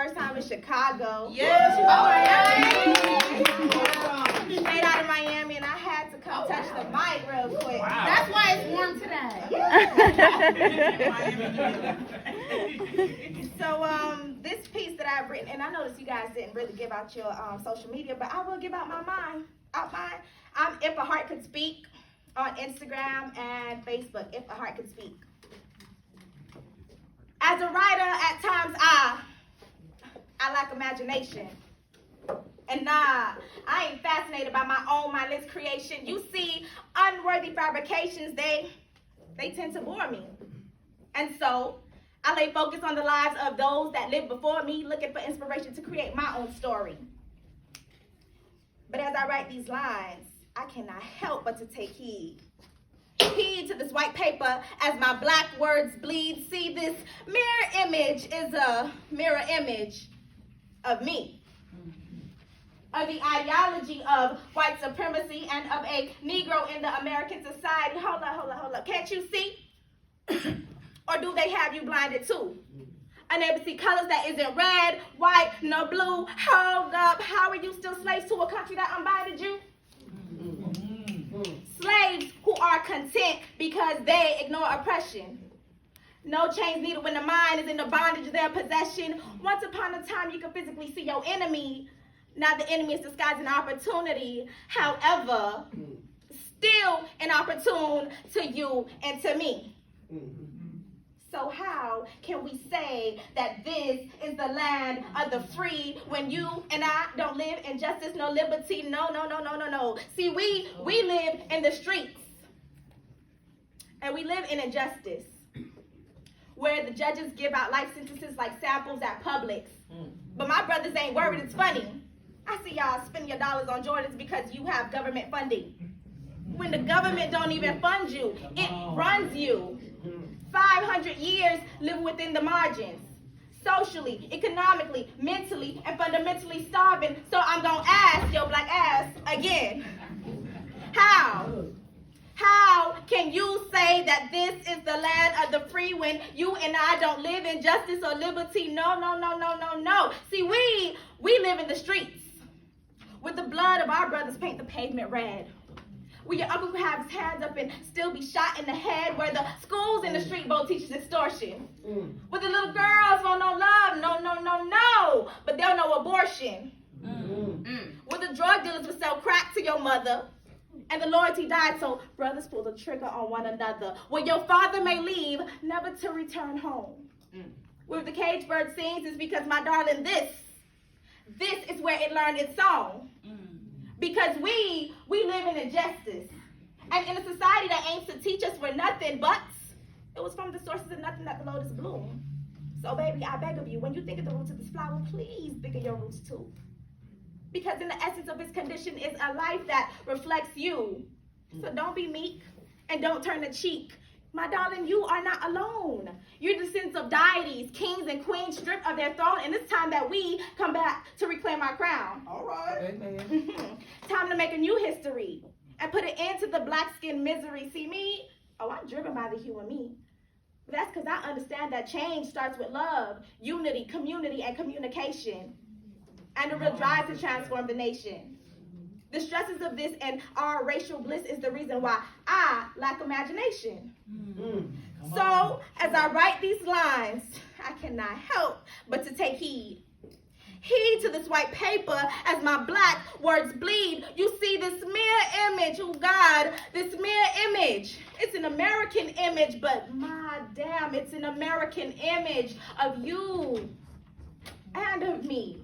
first time in Chicago. Yeah. Straight out of Miami, and I had to come touch the mic real quick. Wow. That's why it's warm today. So this piece that I've written, and I noticed you guys didn't really give out your social media, but I will give out mine. I'm If a Heart Could Speak on Instagram and Facebook. If a Heart Could Speak. As a writer, at times I lack imagination. And nah, I ain't fascinated by my own mindless creation. You see, unworthy fabrications, they tend to bore me. And so, I lay focus on the lives of those that lived before me, looking for inspiration to create my own story. But as I write these lines, I cannot help but to take heed. Heed to this white paper as my black words bleed. See, this mirror image is a mirror image of me. Of the ideology of white supremacy and of a Negro in the American society. Hold up. Can't you see? Or do they have you blinded too? Unable to see colors that isn't red, white, nor blue. Hold up. How are you still slaves to a country that unbinded you? Slaves who are content because they ignore oppression. No chains needed when the mind is in the bondage of their possession. Once upon a time, you could physically see your enemy. Now the enemy is disguised an opportunity. However, still inopportune to you and to me. So how can we say that this is the land of the free when you and I don't live in justice, no liberty? No. See, we live in the streets. And we live in injustice, where the judges give out life sentences like samples at Publix. But my brothers ain't worried. It's funny. I see y'all spending your dollars on Jordans because you have government funding. When the government don't even fund you, it runs you. 500 years living within the margins. Socially, economically, mentally, and fundamentally starving. So I'm gonna ask your black ass again. How can you say that this is the land of the free when you and I don't live in justice or liberty? No. See, we live in the streets. With the blood of our brothers paint the pavement red. Where your uncle could have his hands up and still be shot in the head. Where the schools in the street both teaches extortion. Where the little girls want no love, no, but they'll know abortion. Where the drug dealers would sell crack to your mother. And the loyalty died, so brothers pull the trigger on one another. Where your father may leave, never to return home. Where the cage bird sings is because, my darling, this is where it learned its song. Because we live in injustice. And in a society that aims to teach us we're nothing but, it was from the sources of nothing that the lotus bloom. So baby, I beg of you, when you think of the roots of this flower, please think of your roots too. Because in the essence of its condition is a life that reflects you. So don't be meek and don't turn a cheek. My darling, you are not alone. You're descendants of deities, kings and queens stripped of their throne, and it's time that we come back to reclaim our crown. All right. Amen. Time to make a new history and put an end to the black skin misery. See me? I'm driven by the hue in me. But that's because I understand that change starts with love, unity, community, and communication. And the real drive to transform the nation. The stresses of this and our racial bliss is the reason why I lack imagination. So, as I write these lines, I cannot help but to take heed. Heed to this white paper as my black words bleed. You see this mirror image, oh God, this mirror image. It's an American image, but my damn, it's an American image of you and of me.